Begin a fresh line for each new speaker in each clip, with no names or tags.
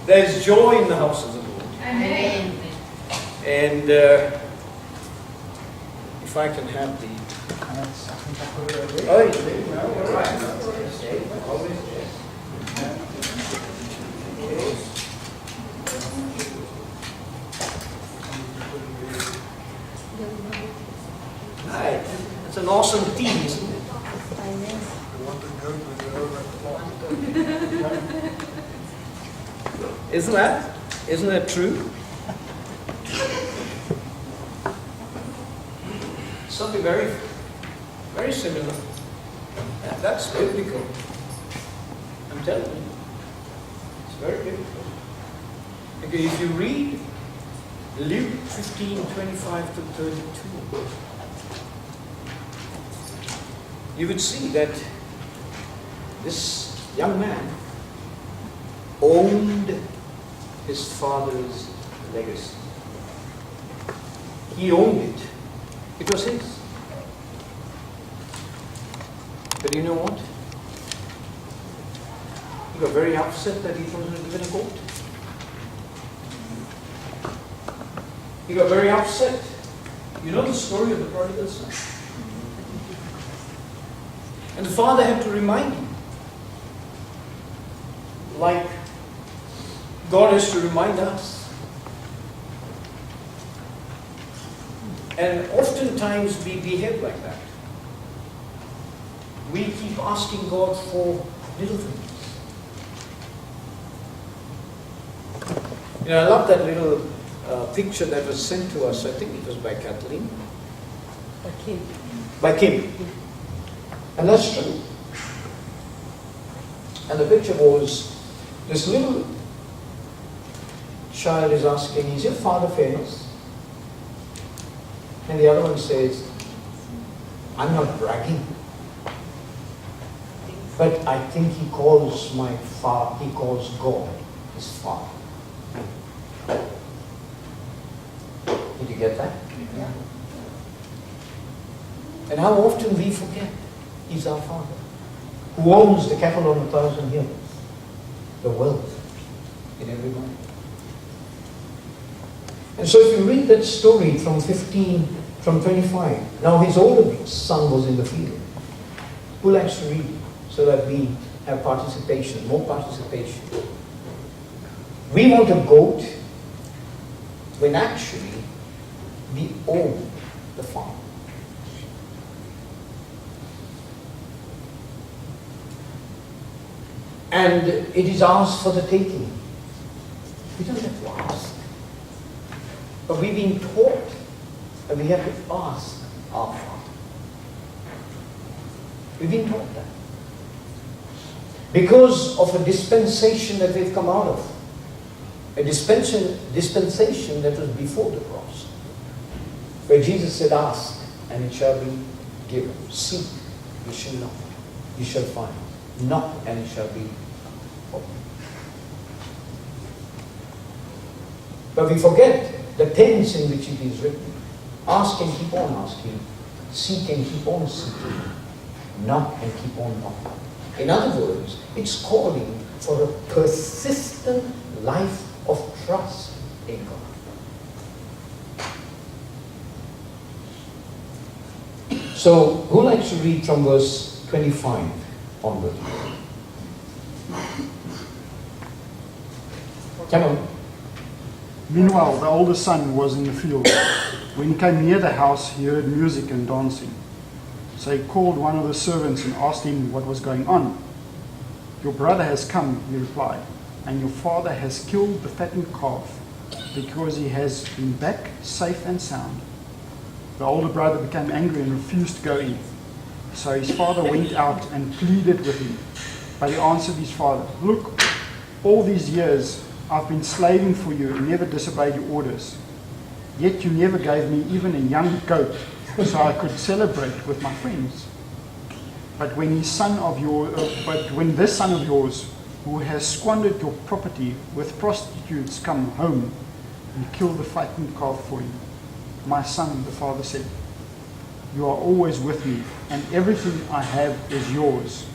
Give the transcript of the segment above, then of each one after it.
There's joy in the house of the Lord.
Amen.
And if I can have the... Oh, you did? No, all right. Always yes. Right. It's an awesome team, isn't it? Isn't that true? Something very, very similar. And that's biblical. I'm telling you. It's very biblical. Okay, if you read Luke 15:25 to 32, you would see that this young man owned his father's legacy. He owned it. It was his. But you know what? He got very upset that he wasn't given a goat. He got very upset. You know the story of the prodigal son? And the father had to remind him. Like God has to remind us. And oftentimes we behave like that. We keep asking God for little things. You know, I love that little picture that was sent to us. I think it was by Kathleen.
By Kim.
By Kim. And that's true. And the picture was this little child is asking, is your father famous? And the other one says, I'm not bragging, but I think he calls he calls God his father. Did you get that?
Yeah.
And how often we forget he's our father, who owns the cattle on 1,000 hills, the wealth in every one. And so if you read that story from 25, now his older son was in the field. Who likes to read so that we have participation, more participation? We want a goat when actually we own the farm. And it is ours for the taking. We don't have to ask. But we've been taught that we have to ask our Father. We've been taught that. Because of a dispensation that we've come out of. A dispensation that was before the cross. Where Jesus said, ask, and it shall be given. Seek, you shall knock. You shall find. Knock, and it shall be opened. But we forget the tense in which it is written. Ask and keep on asking. Seek and keep on seeking. Knock and keep on knocking. In other words, it's calling for a persistent life of trust in God. So, who likes to read from verse 25 onward? Come on.
Meanwhile, the older son was in the field. When he came near the house, he heard music and dancing. So he called one of the servants and asked him what was going on. Your brother has come, he replied, and your father has killed the fattened calf, because he has been back safe and sound. The older brother became angry and refused to go in. So his father went out and pleaded with him. But he answered his father, look, all these years I've been slaving for you and never disobeyed your orders. Yet you never gave me even a young goat so I could celebrate with my friends. But when this son of yours, who has squandered your property with prostitutes, come home and kill the fattened calf for you. My son, the father said, you are always with me, and everything I have is yours.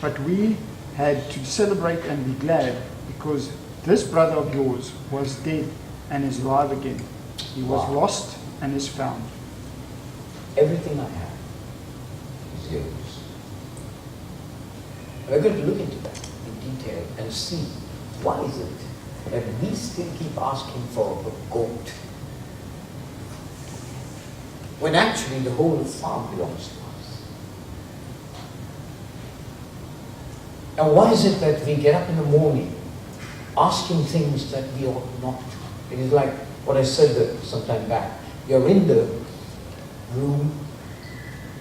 But we had to celebrate and be glad, because This brother of yours was dead and is alive again. He was
Wow.
lost and is found.
Everything I have is yours. We're going to look into that in detail and see why is it that we still keep asking for a goat when actually the whole farm belongs to us. And why is it that we get up in the morning asking things that we ought not to? It is like what I said some time back. You're in the room,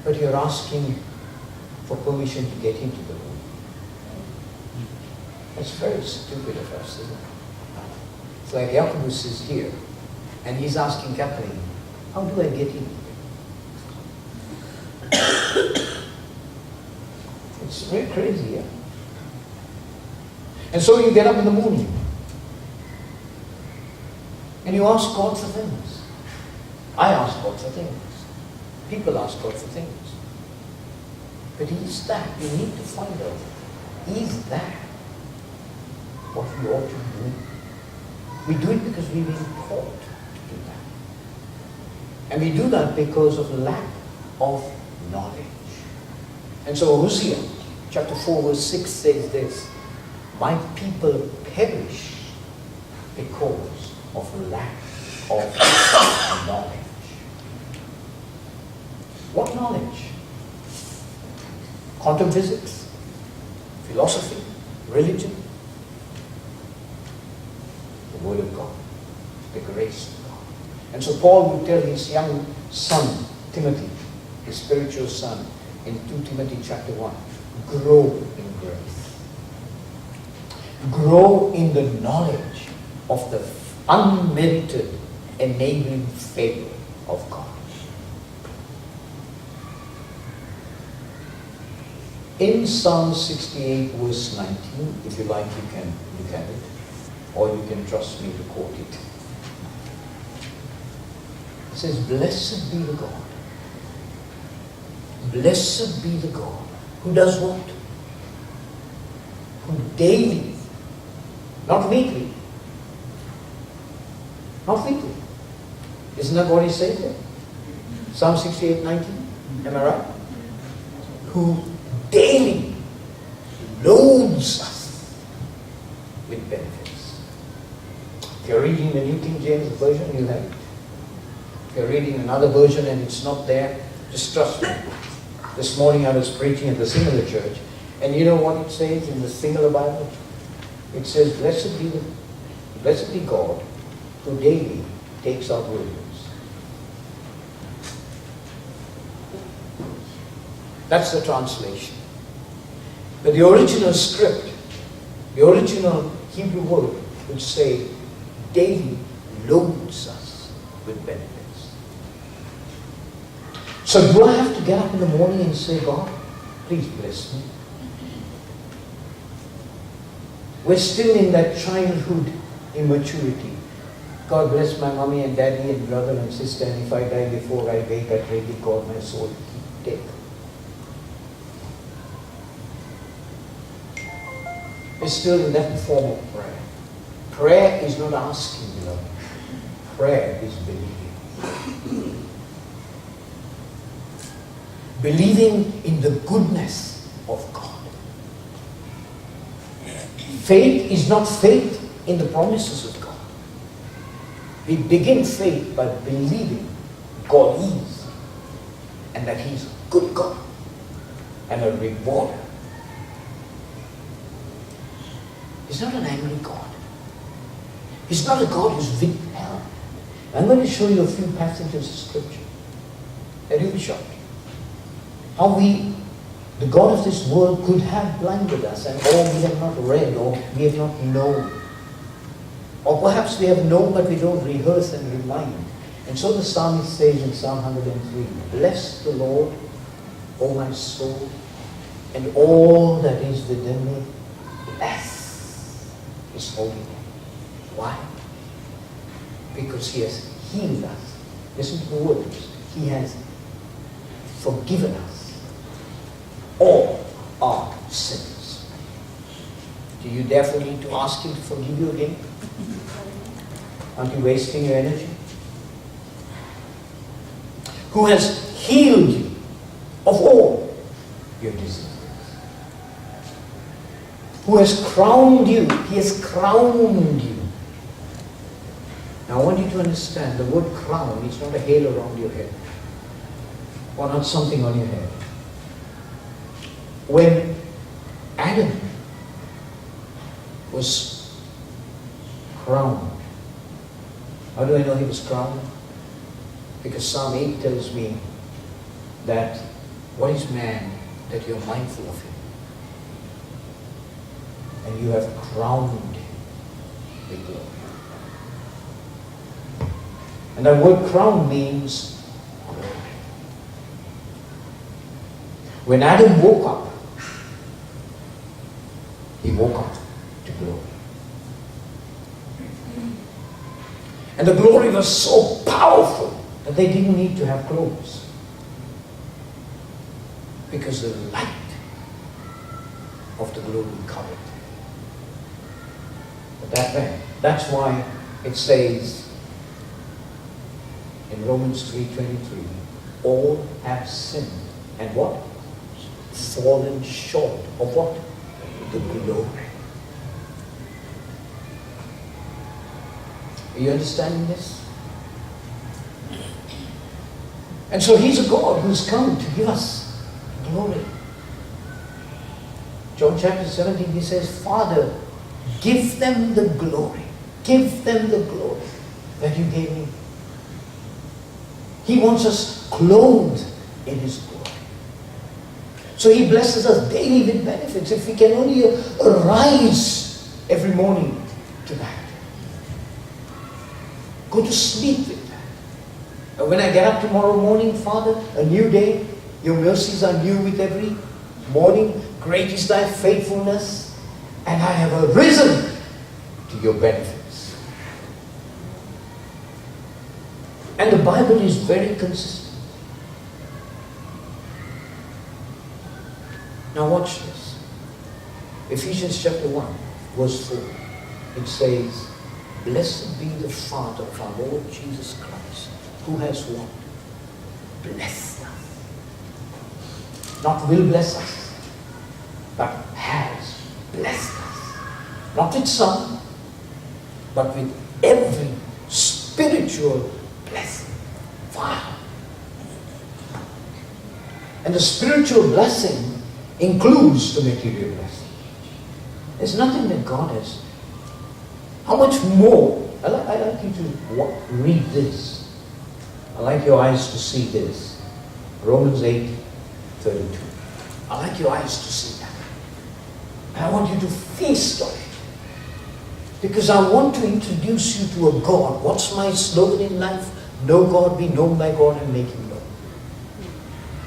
but you're asking for permission to get into the room. That's very stupid of us, isn't it? It's like Jacobus is here, and he's asking Kathleen, how do I get in? It's very crazy, yeah? And so you get up in the morning, and you ask God for things. I ask God for things. People ask God for things. But is that, you need to find out, is that what we ought to do? We do it because we've been taught to do that. And we do that because of lack of knowledge. And so Hosea chapter 4 verse 6 says this, my people perish because of lack of knowledge. What knowledge? Quantum physics, philosophy, religion, the Word of God, the grace of God. And so Paul would tell his young son, Timothy, his spiritual son, in 2 Timothy chapter 1, grow in grace. Grow in the knowledge of the unmerited enabling favor of God. In Psalm 68 verse 19, if you like you can look at it, or you can trust me to quote it. It says, blessed be the God. Blessed be the God who does what? Who daily, not weekly, not weekly. Isn't that what he says there? Psalm 68, 19. Am I right? Who daily loads us with benefits. If you're reading the New King James Version, you'll have it. If you're reading another version and it's not there, just trust me. This morning I was preaching at the Singular Church, and you know what it says in the Singular Bible? It says, blessed be God who daily takes out burdens. That's the translation. But the original script, the original Hebrew word would say, daily loads us with benefits. So do I have to get up in the morning and say, God, please bless me? We're still in that childhood immaturity. God bless my mommy and daddy and brother and sister, and if I die before I wake, I pray to God my soul take. We're still in that form of prayer. Prayer is not asking, beloved. Prayer is believing. Believing in the goodness of God. Faith is not faith in the promises of God. We begin faith by believing God is, and that He is a good God and a rewarder. He's not an angry God. He's not a God who's withheld. I'm going to show you a few passages of Scripture that you'll be shocked. How the God of this world could have blinded us, and we have not read, or we have not known. Or perhaps we have known but we don't rehearse and remind. And so the psalmist says in Psalm 103, bless the Lord, O my soul, and all that is within me, bless His holy name. Why? Because He has healed us. Listen to the words. He has forgiven us all our sins. Do Do you therefore need to ask Him to forgive you again? Aren't you wasting your energy? Who has healed you of all your diseases? Who has crowned you? He has crowned you. Now I want you to understand, the word crown is not a halo around your head, or not something on your head. When Adam was crowned, how do I know he was crowned? Because Psalm 8 tells me that what is man that you are mindful of him? And you have crowned him with glory. And that word crown means glory. When Adam woke up, he woke up to glory. And the glory was so powerful that they didn't need to have clothes. Because the light of the glory covered. But that's why it says in Romans 3:23, all have sinned. And what? Fallen short of what? The glory. Are you understanding this? And so He's a God who's come to give us glory. John chapter 17, He says, Father, give them the glory. Give them the glory that you gave me. He wants us clothed in His glory. So He blesses us daily with benefits. If we can only arise every morning to that. Go to sleep with that. And when I get up tomorrow morning, Father, a new day, your mercies are new with every morning. Great is thy faithfulness. And I have arisen to your benefits. And the Bible is very consistent. Now watch this. Ephesians chapter 1, verse 4. It says, Blessed be the Father of our Lord Jesus Christ, who has what? Blessed us. Not will bless us, but has blessed us. Not with some, but with every spiritual blessing. Wow. And the spiritual blessing includes the material blessing. There's nothing that God has. How much more? I like you to read this. I like your eyes to see this. Romans 8:32. I like your eyes to see that. And I want you to feast on it. Because I want to introduce you to a God. What's my slogan in life? Know God, be known by God, and make Him known.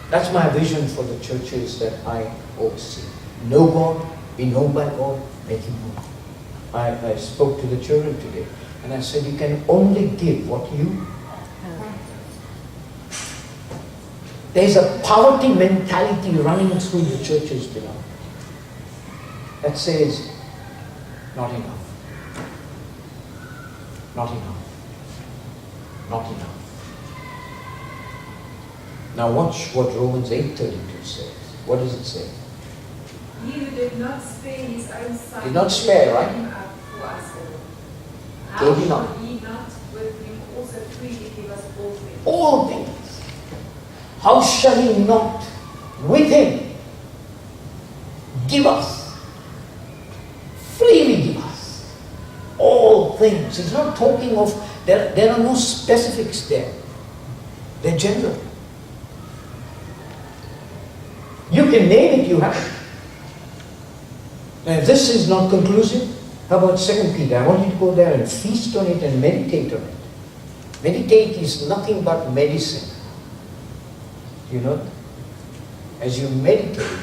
That's my vision for the churches that I oversee. Know God, be known by God, make Him known. I spoke to the children today, and I said, you can only give what you. There's a poverty mentality running through the churches, beloved, that says, not enough. Not enough. Not enough. Now watch what Romans 8:32 says. What does it say?
He who did not spare His own Son,
Did not spare, right?
him up for us all. How
Gave Him
shall
up.
He not with Him also freely give us all things?
All things. How shall He not with Him give us, freely give us, all things? He's not talking of, there are no specifics there. They're general. You can name it, you have it. Now if this is not conclusive, how about 2 Peter? I want you to go there and feast on it and meditate on it. Meditate is nothing but medicine. You know, as you meditate,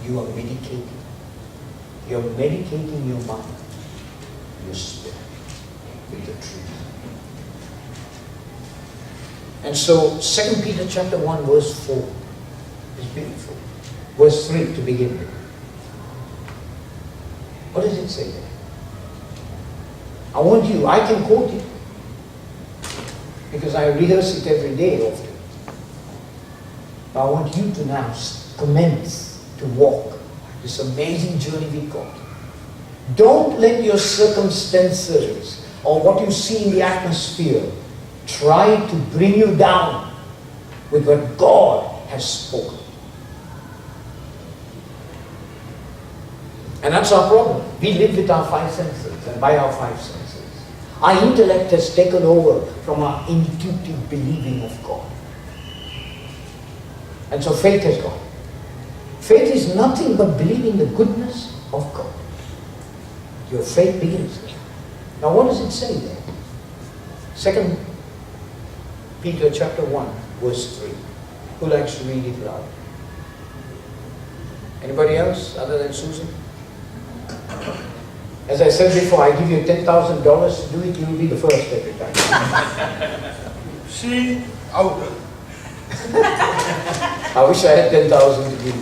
you are medicating. You're medicating your mind, your spirit, with the truth. And so, 2 Peter chapter 1, verse 4 is beautiful. Verse 3 to begin with. What does it say there? I want you, I can quote it, because I rehearse it every day often. But I want you to now commence to walk this amazing journey with God. Don't let your circumstances or what you see in the atmosphere try to bring you down with what God has spoken. And that's our problem. We live with our five senses and by our five senses. Our intellect has taken over from our intuitive believing of God. And so faith has gone. Faith is nothing but believing the goodness of God. Your faith begins there. Now what does it say there? 2 Peter chapter 1 verse 3. Who likes to read it loud? Anybody else other than Susan? As I said before, I give you $10,000 to do it, you will be the first every time.
See, ouder.
I wish I had 10,000 to give you.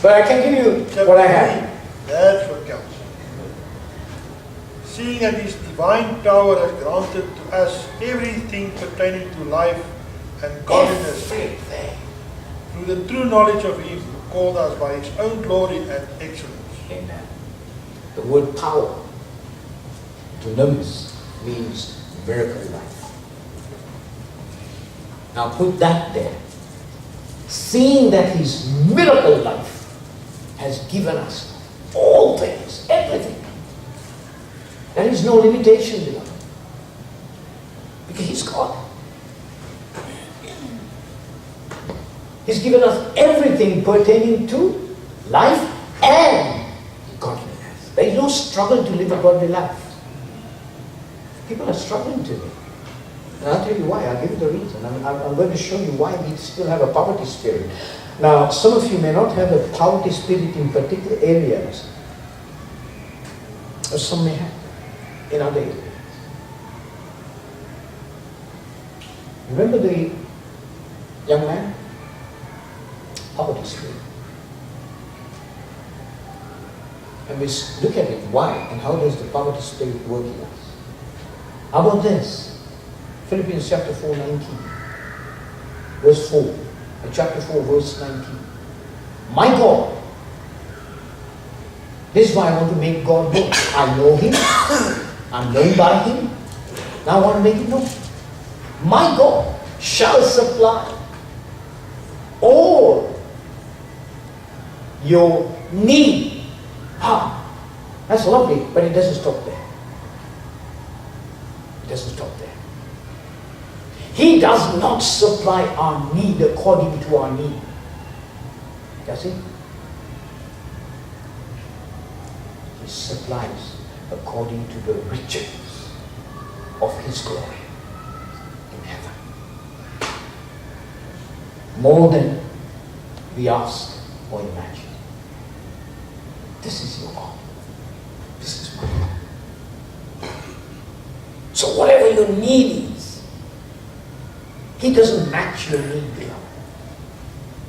But I can give you what I have.
That's what counts. Seeing that His divine power has granted to us everything pertaining to life and godliness
Everything.
through the true knowledge of Him who called us by His own glory and excellence.
Amen. The word power, dunamis, means miracle life. Now put that there. Seeing that His miracle life has given us all things, everything. There is no limitation, beloved. Because He's God. He's given us everything pertaining to life and godliness. There is no struggle to live a godly life. People are struggling today. And I'll tell you why. I'll give you the reason. I'm going to show you why we still have a poverty spirit. Now, some of you may not have a poverty spirit in particular areas, or some may have in other areas. Remember the young man? Poverty spirit. And we look at it, why and how does the poverty spirit work in us? How about this? Philippians chapter 4, 19. Verse 4. Chapter 4, verse 19. My God. This is why I want to make God known. I know Him. I'm known by Him. Now I want to make Him known. My God shall supply all your need. Ah, that's lovely, but it doesn't stop there. It doesn't stop there. He does not supply our need according to our need. Does He? He supplies according to the riches of His glory in heaven. More than we ask or imagine. This is your God. This is my God. So whatever your need is, He doesn't match your need, beloved.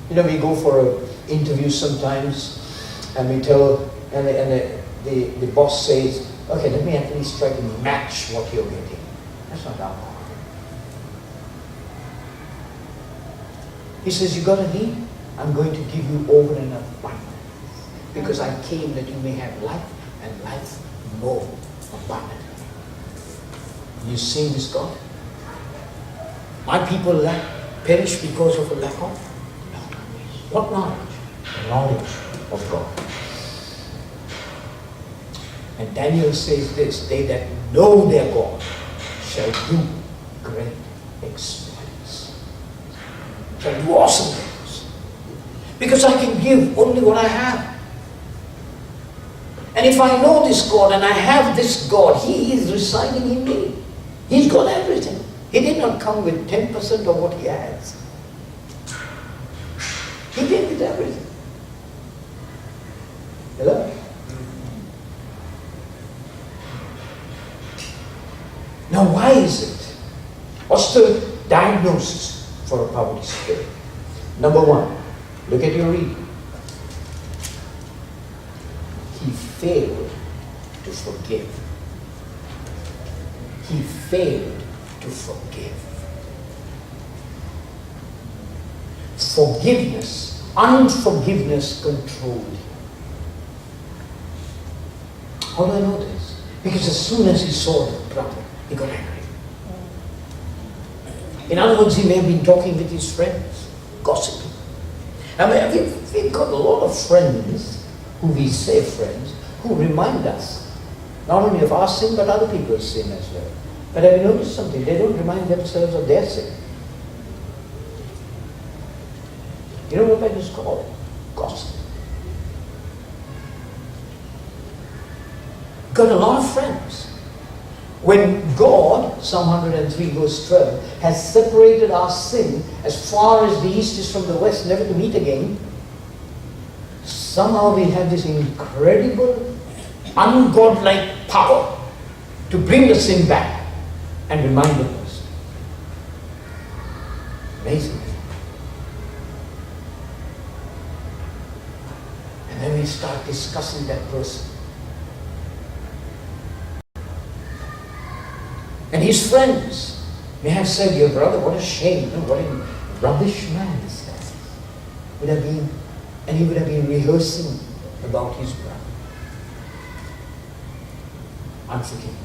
You know, we go for an interview sometimes, and we tell, and the boss says, okay, let me at least try to match what you're getting. That's not our God. He says, you got a need? I'm going to give you over and abundant. Because I came that you may have life and life more abundantly. You see this God? My people perish because of a lack of knowledge. What knowledge? Knowledge of God. And Daniel says this, they that know their God shall do great exploits. Shall do awesome things. Because I can give only what I have. And if I know this God and I have this God, He is residing in me. He's got everything. He did not come with 10% of what He has. He came with everything. Hello? Now why is it? What's the diagnosis for a poverty spirit? Number one, look at your reading. he failed to forgive. He failed to forgive. Forgiveness, unforgiveness controlled him. How do I know this? Because as soon as he saw the brother, he got angry. In other words, he may have been talking with his friends, gossiping. I mean, we've got a lot of friends, who we say friends, who remind us not only of our sin, but other people's sin as well. But have you noticed something? They don't remind themselves of their sin. You know what that is called? Gossip. Got a lot of friends. When God, Psalm 103 verse 12, has separated our sin as far as the east is from the west, never to meet again, somehow we have this incredible, ungodlike power to bring the sin back and remind the person. Amazing. And then we start discussing that person. And his friends may have said, "Your brother, what a shame, what a rubbish man this guy would have been," and he would have been rehearsing about his brother. Unforgiveness.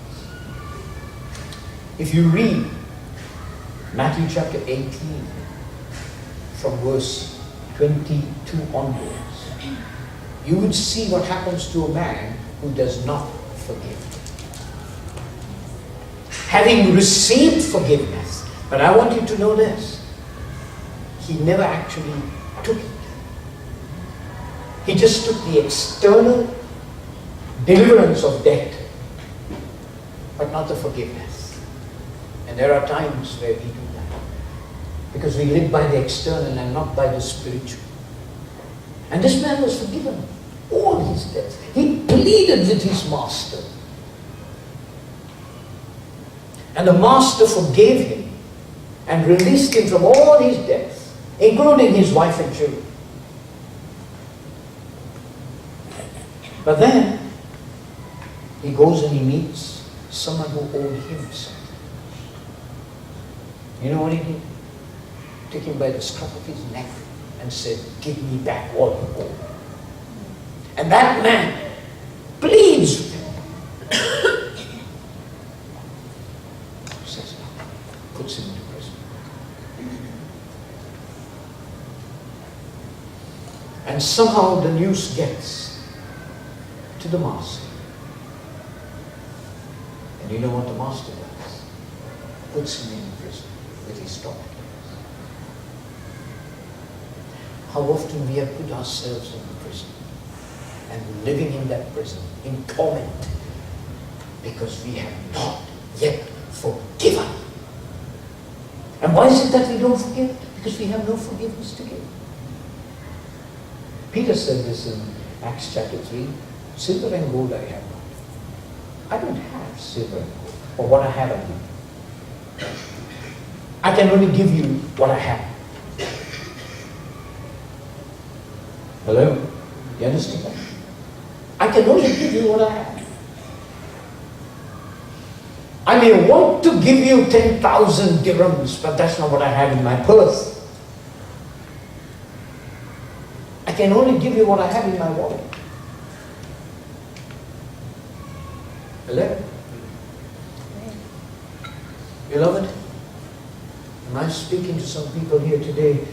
If you read Matthew chapter 18 from verse 22 onwards, you would see what happens to a man who does not forgive. Having received forgiveness, but I want you to know this, he never actually took it. He just took the external deliverance of debt, but not the forgiveness. And there are times where we do that, because we live by the external and not by the spiritual. And this man was forgiven all his debts. He pleaded with his master. And the master forgave him and released him from all his debts, including his wife and children. But then he goes and he meets someone who owed him something. You know what he did? Took him by the scruff of his neck and said, "Give me back all you owe." And that man pleads with him. Says no. Puts him into prison. And somehow the news gets to the master. And you know what the master does? Puts him in prison with his daughter. How often we have put ourselves in prison and living in that prison in torment because we have not yet forgiven. And why is it that we don't forgive? Because we have no forgiveness to give. Peter said this in Acts chapter 3, "Silver and gold I have not. I don't have silver and gold, or what I have I give. I can only give you what I have." Hello? You understand that? I can only give you what I have. I may want to give you 10,000 dirhams, but that's not what I have in my purse. I can only give you what I have in my wallet. Hello? Beloved, am I speaking to some people here today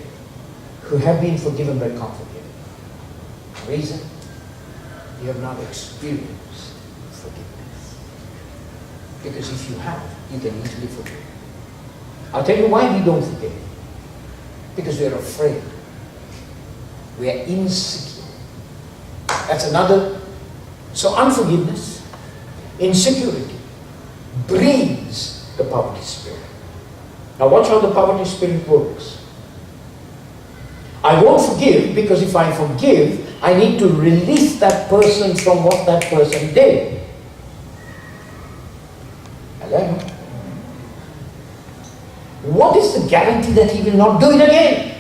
who have been forgiven but can't forgive? Reason? You have not experienced forgiveness. Because if you have, you can easily forgive. I'll tell you why we don't forgive. Because we are afraid. We are insecure. That's another. So unforgiveness, insecurity, breeds the poverty spirit. Now watch how the poverty spirit works. I won't forgive because if I forgive, I need to release that person from what that person did. Hello? What is the guarantee that he will not do it again?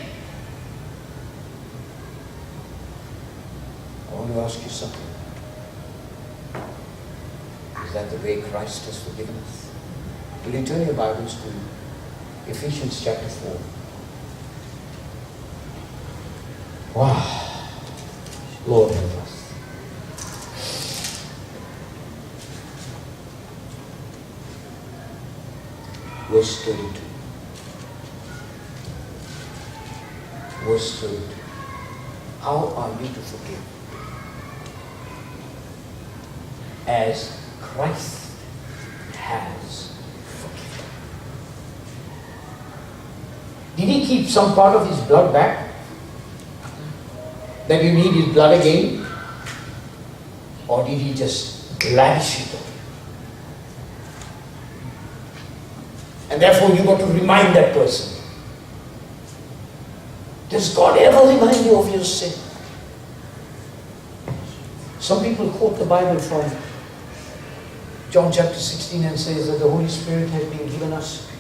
I want to ask you something. that the way Christ has forgiven us? Will you turn your Bibles to Ephesians chapter 4? Wow. Lord help us. Verse 32. Verse 32. How are you to forgive? As Christ has forgiven. Did he keep some part of his blood back? That you need his blood again? Or did he just lavish it on you? And therefore you got to remind that person. Does God ever remind you of your sin? Some people quote the Bible from John chapter 16 and says that the Holy Spirit has been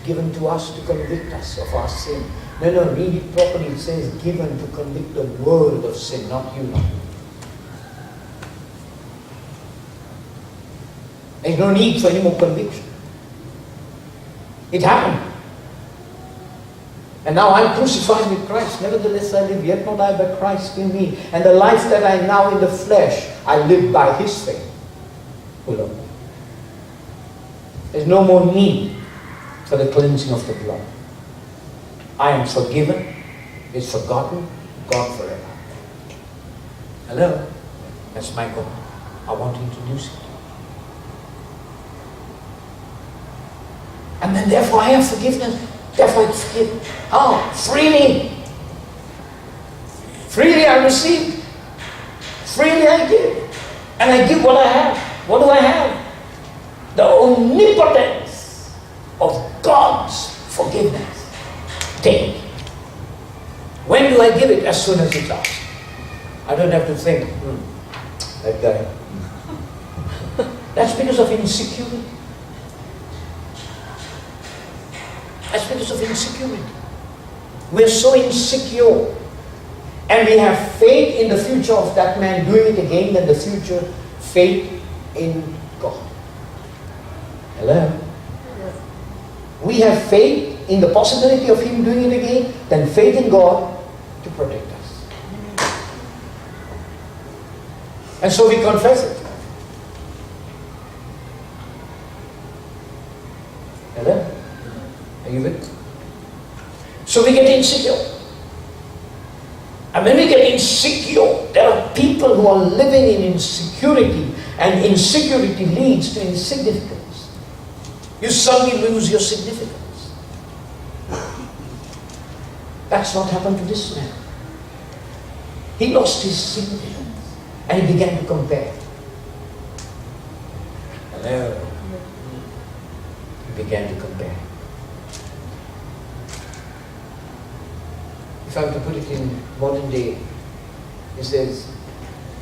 given to us to convict us of our sin. No, read it properly. It says given to convict the world of sin, not you, not me. There's no need for any more conviction. It happened. And now I'm crucified with Christ. Nevertheless I live, yet not I, but Christ in me. And the life that I now in the flesh, I live by His faith. Below. There's no more need for the cleansing of the blood. I am forgiven. It's forgotten. God forever. Hello? That's my God. I want to introduce it. And then therefore I have forgiveness. Therefore I forgive. How? Freely. Freely I receive. Freely I give. And I give what I have. What do I have? The omnipotence of God's forgiveness. Take it. When do I give it? As soon as it's asked. I don't have to think, that guy. That's because of insecurity. That's because of insecurity. We're so insecure. And we have faith in the future of that man doing it again than the future faith in God. Hello? We have faith in the possibility of him doing it again than faith in God to protect us. And so we confess it. Hello? Are you with me? So we get insecure. And when we get insecure, there are people who are living in insecurity, and insecurity leads to insignificance. You suddenly lose your significance. That's what happened to this man. He lost his significance and he began to compare. Hello? He began to compare. If I have to put it in modern day, he says,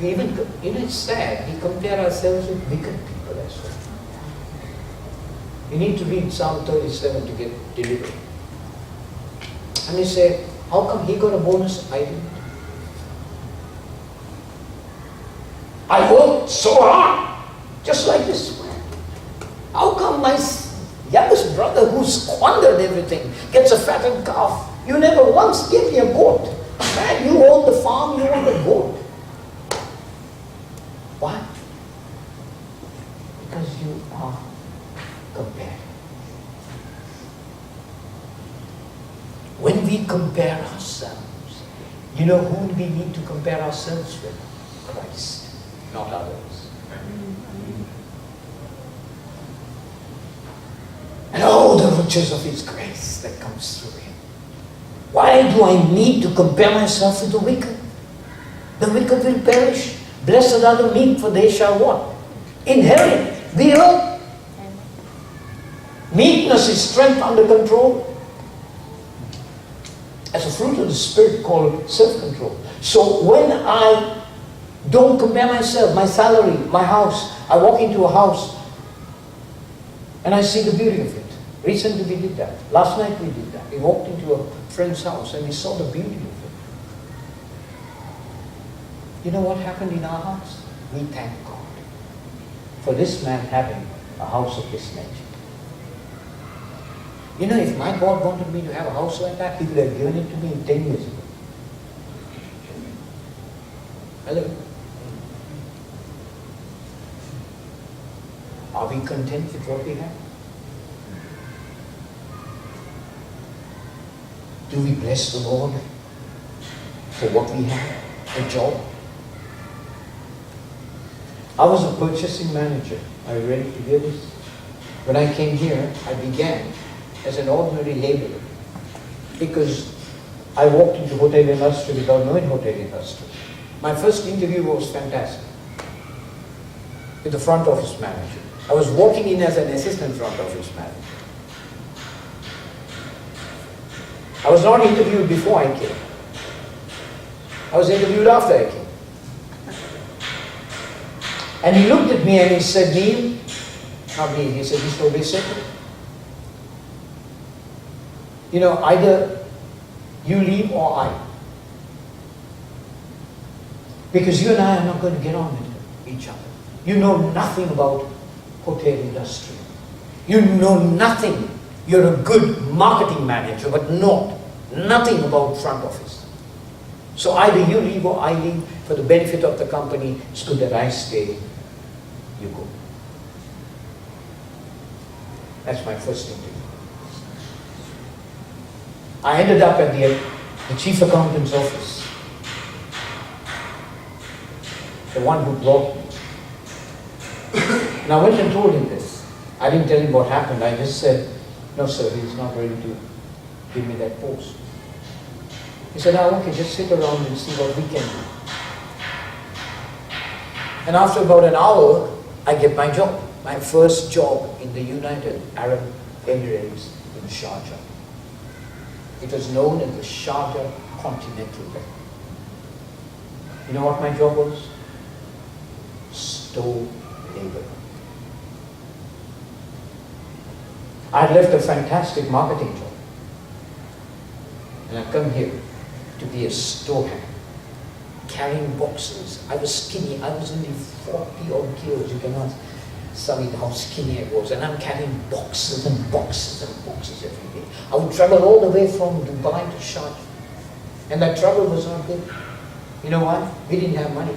it's sad, we compare ourselves with wicked people as well. You need to read Psalm 37 to get delivered. And they say, how come he got a bonus, I didn't? I worked so hard, just like this man. How come my youngest brother who squandered everything gets a fattened calf? You never once gave me a goat. Man, you own the farm, you own the goat. Why? Because you are comparing. When we compare ourselves, you know who we need to compare ourselves with? Christ, not others. And all the riches of His grace that comes through Him. Why do I need to compare myself with the wicked? The wicked will perish. Blessed are the meek, for they shall what? Inherit the earth. Meekness is strength under control. As a fruit of the Spirit called self-control. So when I don't compare myself, my salary, my house, I walk into a house and I see the beauty of it. Recently we did that. Last night we did that. We walked into a friend's house and we saw the beauty of it. You know what happened in our house? We thank God for this man having a house of this nature. You know, if my God wanted me to have a house like that, He could have given it to me 10 years ago. Hello? Are we content with what we have? Do we bless the Lord for what we have? A job? I was a purchasing manager. Are you ready to hear this? When I came here, I began as an ordinary laborer because I walked into hotel industry without knowing hotel industry. My first interview was fantastic with the front office manager. I was walking in as an assistant front office manager. I was not interviewed before I came. I was interviewed after I came. And he looked at me and he said, Neil, not Neil, he said, Mr. Obeyesekere, you know, either you leave or I. Because you and I are not going to get on with each other. You know nothing about hotel industry. You know nothing. You're a good marketing manager, but nothing about front office. So either you leave or I leave. For the benefit of the company, it's good that I stay. You go. That's my first interview. I ended up at the chief accountant's office. The one who brought me. And I went and told him this. I didn't tell him what happened. I just said, no sir, he's not ready to give me that post. He said, okay, just sit around and see what we can do. And after about an hour, I get my job. My first job in the United Arab Emirates in Sharjah. It was known as the Sharjah Continental Bank. You know what my job was? Store labor. I had left a fantastic marketing job. And I come here to be a store hand, carrying boxes. I was skinny. I was only 40 odd kilos. You can ask Sami how skinny I was. And I'm carrying boxes and boxes and boxes every day. I would travel all the way from Dubai to Sharjah. And that travel was not good. You know why? We didn't have money.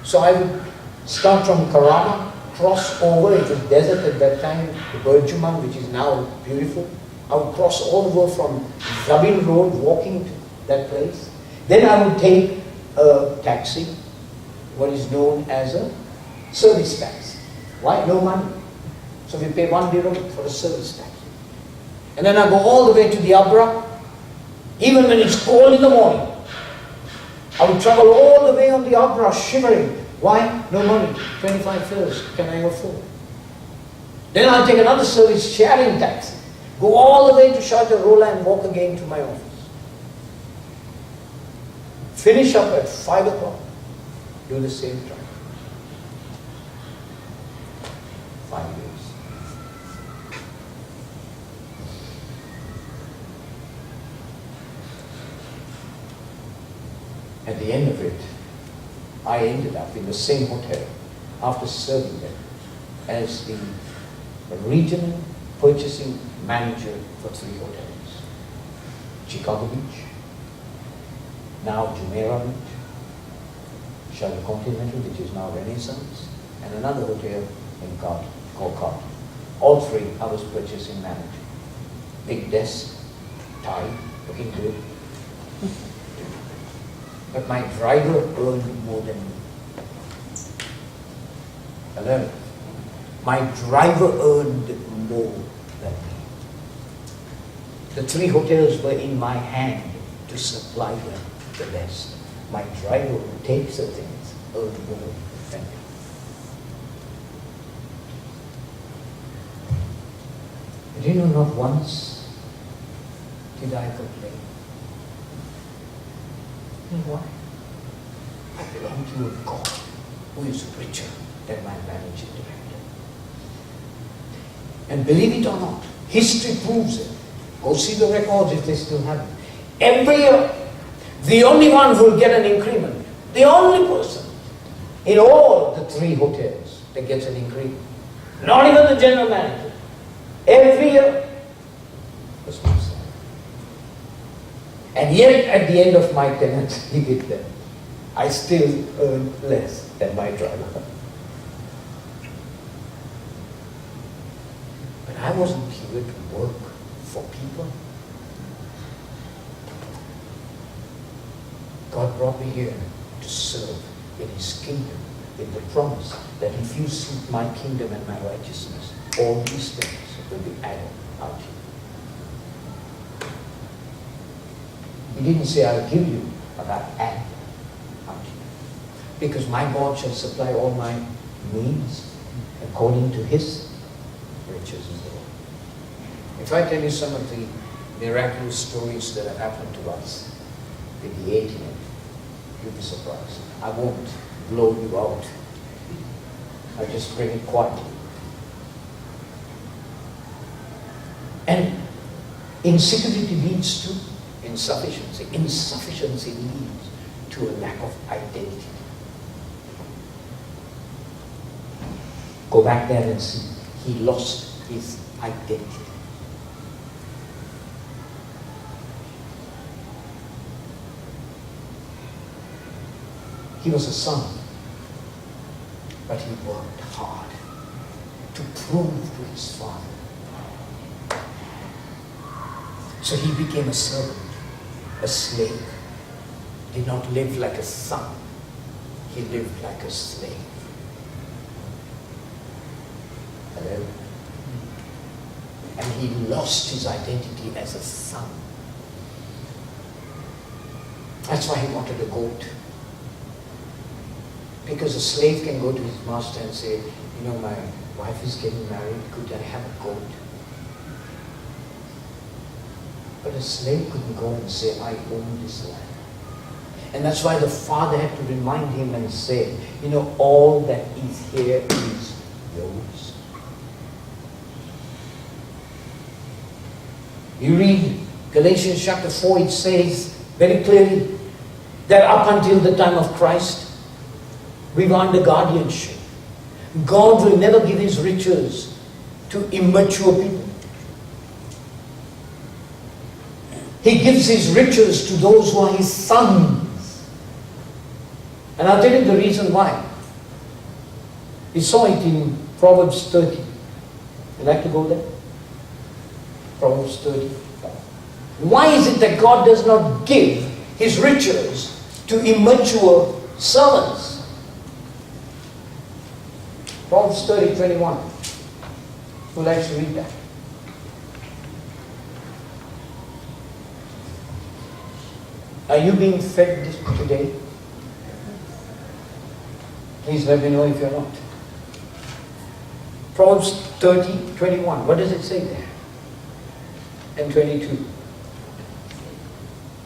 So I would start from Karama, cross over, it was desert at that time, the Berjuman, which is now beautiful. I would cross all over from Zabil Road, walking to that place. Then I would take a taxi, what is known as a service taxi. Why? No money. So we pay 1 dirham for a service taxi. And then I go all the way to the Abra, even when it's cold in the morning. I would travel all the way on the Abra, shivering. Why? No money. 25 fils. Can I afford? Then I'll take another service sharing taxi. Go all the way to Sharjah Rola and walk again to my office. Finish up at 5 o'clock. Do the same drive. 5 years. At the end of it, I ended up in the same hotel after serving them as the regional purchasing manager for 3 hotels. Chicago Beach, now Jumeirah Beach, Sharjah Continental, which is now Renaissance, and another hotel in called Carlton. All 3 I was purchasing manager. Big desk, tie, looking good. But my driver earned more than me. Hello? My driver earned more than me. The 3 hotels were in my hand to supply them the best. My driver who takes the things earned more than me. But you know, not once did I complain. You know why? I belong to a God who is richer than my managing director. And believe it or not, history proves it. Go see the records if they still have it. Every year, the only one who will get an increment, the only person in all the 3 hotels that gets an increment, Not even the general manager. Every year was my salary. And yet, at the end of my tenancy with them, I still earn less than my driver. But I wasn't here to work for people. God brought me here to serve in His kingdom, with the promise that if you seek my kingdom and my righteousness, all these things will be added unto you. He didn't say, I'll give you, but I'll add unto you. Because my God shall supply all my needs according to His riches in glory. If I tell you some of the miraculous stories that have happened to us with the ATM, you'll be surprised. I won't blow you out. I'll just bring it quietly. And insecurity leads to insufficiency. Insufficiency leads to a lack of identity. Go back there and see. He lost his identity. He was a son, but he worked hard to prove to his father. So he became a servant, a slave. He did not live like a son. He lived like a slave. Hello? And he lost his identity as a son. That's why he wanted a goat. Because a slave can go to his master and say, you know, my wife is getting married, could I have a goat? But a slave couldn't go and say, I own this land. And that's why the father had to remind him and say, you know, all that is here is yours. You read Galatians chapter 4, it says very clearly that up until the time of Christ, we were under guardianship. God will never give His riches to immature people. He gives His riches to those who are His sons. And I'll tell you the reason why. We saw it in Proverbs 30. You like to go there? Proverbs 30. Why is it that God does not give His riches to immature servants? Proverbs 30:21. Who likes to read that? Are you being fed this today? Please let me know if you're not. Proverbs 30:21. What does it say there? And 22.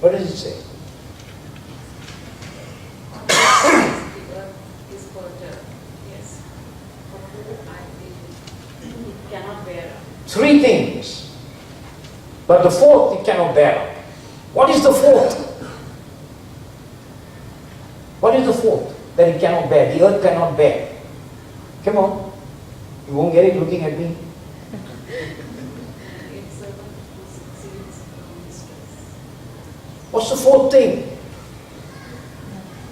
What does it say?
Cannot bear.
Three things. But the fourth it cannot bear. What is the fourth? What is the fourth that it cannot bear? The earth cannot bear. Come on. You won't get it looking at me. What's the fourth thing?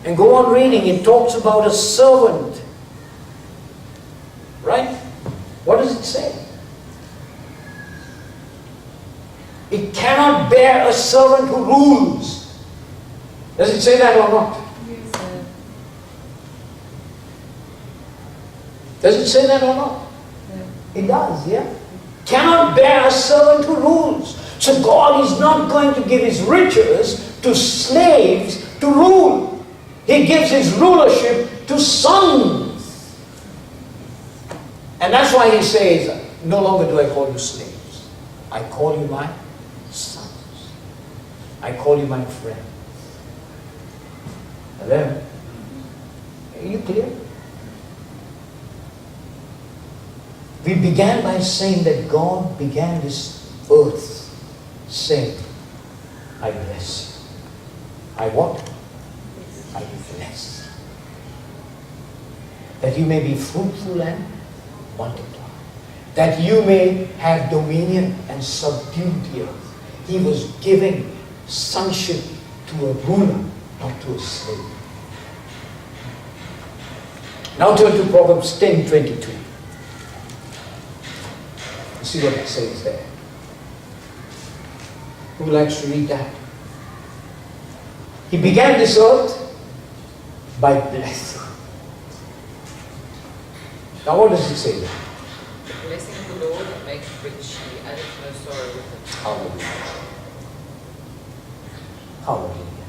And go on reading. It talks about a servant. Right? What does it say? It cannot bear a servant who rules. Does it say that or not?
Yes.
Does it say that or not? It does, yeah? Cannot bear a servant who rules. So God is not going to give His riches to slaves to rule. He gives His rulership to sons. And that's why He says, no longer do I call you slaves. I call you my sons. I call you my friends. Hello? Are you clear? We began by saying that God began this earth saying, I bless you. I what? I bless. That you may be fruitful and multiply. that you may have dominion and subdue the earth. He was giving sonship to a ruler, not to a slave. Now turn to Proverbs 10:22. See what it says there. Who likes to read that? He began this earth by blessing. Now what does it say there?
The blessing of the Lord makes rich, he addeth no sorrow with it.
Hallelujah. Hallelujah.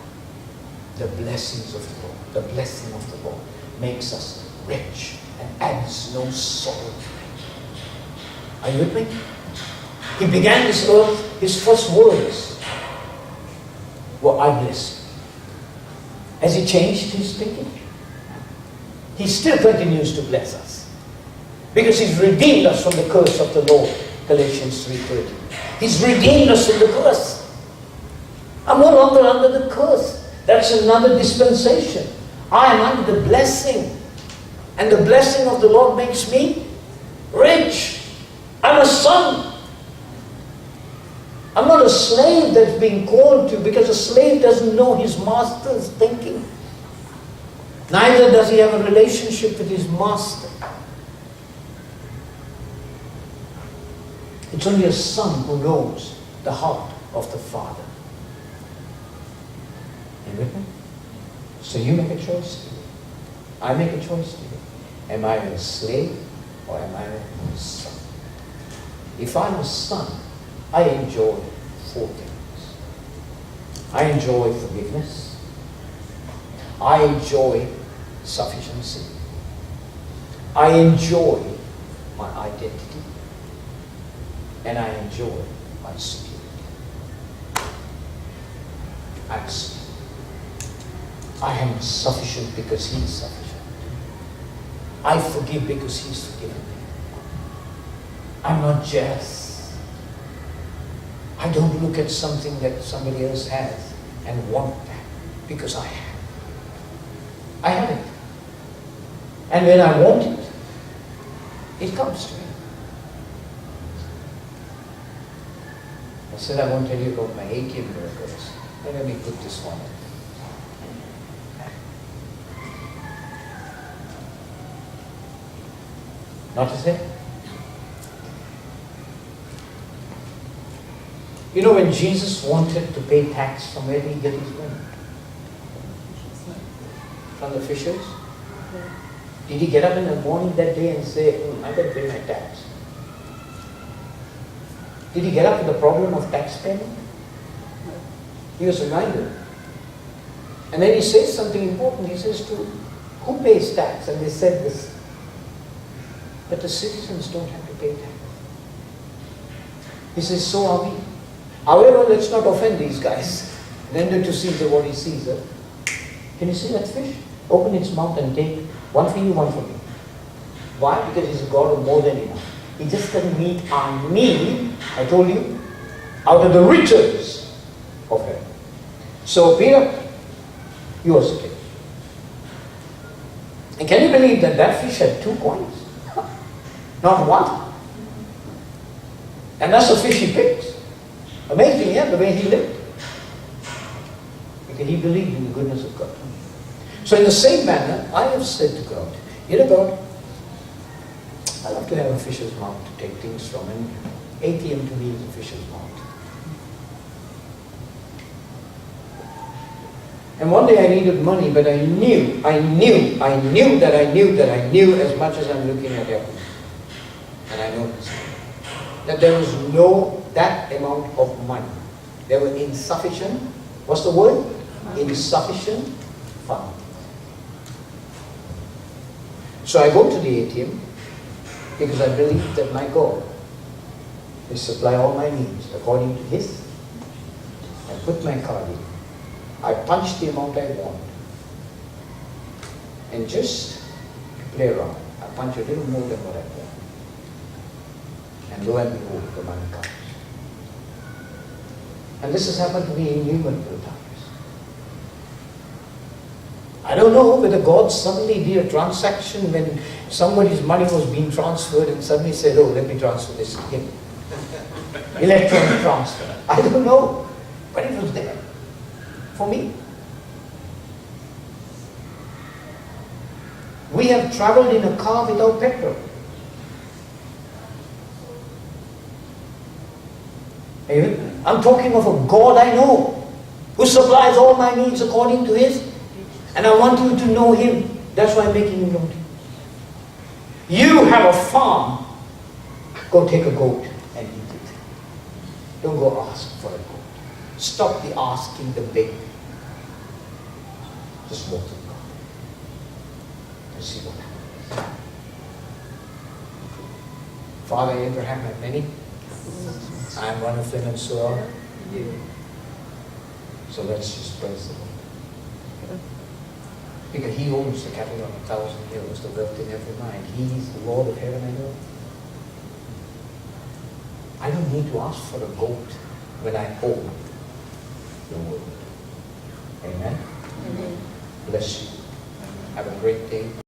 The blessings of the Lord, the blessing of the Lord makes us rich and adds no sorrow. Are you with me? He began this earth, his first words were, I bless you. Has he changed his thinking? He still continues to bless us. Because he's redeemed us from the curse of the law. Galatians 3:30. He's redeemed us from the curse. I'm no longer under the curse. That's another dispensation. I am under the blessing. And the blessing of the Lord makes me rich. I'm a son. I'm not a slave that's being called to, because a slave doesn't know his master's thinking. Neither does he have a relationship with his master. It's only a son who knows the heart of the Father. You with me? So you make a choice today. I make a choice today. Am I a slave or am I a son? If I'm a son, I enjoy four things. I enjoy forgiveness. I enjoy sufficiency. I enjoy my identity. And I enjoy my security. I am sufficient because he is sufficient. I forgive because he's forgiven me. I'm not jealous. I don't look at something that somebody else has and want that because I have. I have it. And when I want it, it comes to me. I said I won't tell you about my ATM miracles. Let me put this one in. Notice it? You know, when Jesus wanted to pay tax, from where did he get his money? From the fishers? Did he get up in the morning that day and say, I got to pay my tax? Did he get up with the problem of tax payment? He was reminded. And then he says something important. He says to, who pays tax? And they said this. But the citizens don't have to pay tax. He says, so are we. However, let's not offend these guys. Render to Caesar what is Caesar. Can you see that fish? Open its mouth and take one for you, one for me. Why? Because he's a God of more than enough. He just doesn't meet our need, I told you, out of the riches of heaven. So Peter, you are sick. And can you believe that that fish had 2 coins? Not one. And that's the fish he picked. Amazing, yeah, the way he lived. Because he believed in the goodness of God. So in the same manner, I have said to God, you know God, I love to have a fish's mouth to take things from, and ATM to me is a fish's mouth. And one day I needed money, but I knew as much as I'm looking at heaven. And I know this, that there was that amount of money. There were insufficient, what's the word? Insufficient funds. So I go to the ATM because I believe that my God will supply all my needs according to His. I put my card in. I punch the amount I want. And just to play around, I punch a little more than what I want. And lo and behold, the money comes. And this has happened to me innumerable times. I don't know whether God suddenly did a transaction when somebody's money was being transferred and suddenly said, oh, let me transfer this to him. Electronic transfer. I don't know. But it was there for me. We have traveled in a car without petrol. Amen. I'm talking of a God I know, who supplies all my needs according to His. And I want you to know Him. That's why I'm making Him known to you. You have a farm. Go take a goat and eat it. Don't go ask for a goat. Stop the asking, the begging. Just walk to God and see what happens. Father Abraham had many. I am one of them, and so are you. So let's just praise the Lord. Because He owns the cattle on 1,000 hills, the wealth in every mind. He is the Lord of heaven and earth. I don't need to ask for a goat when I own the world. Amen?
Amen.
Bless you. Have a great day.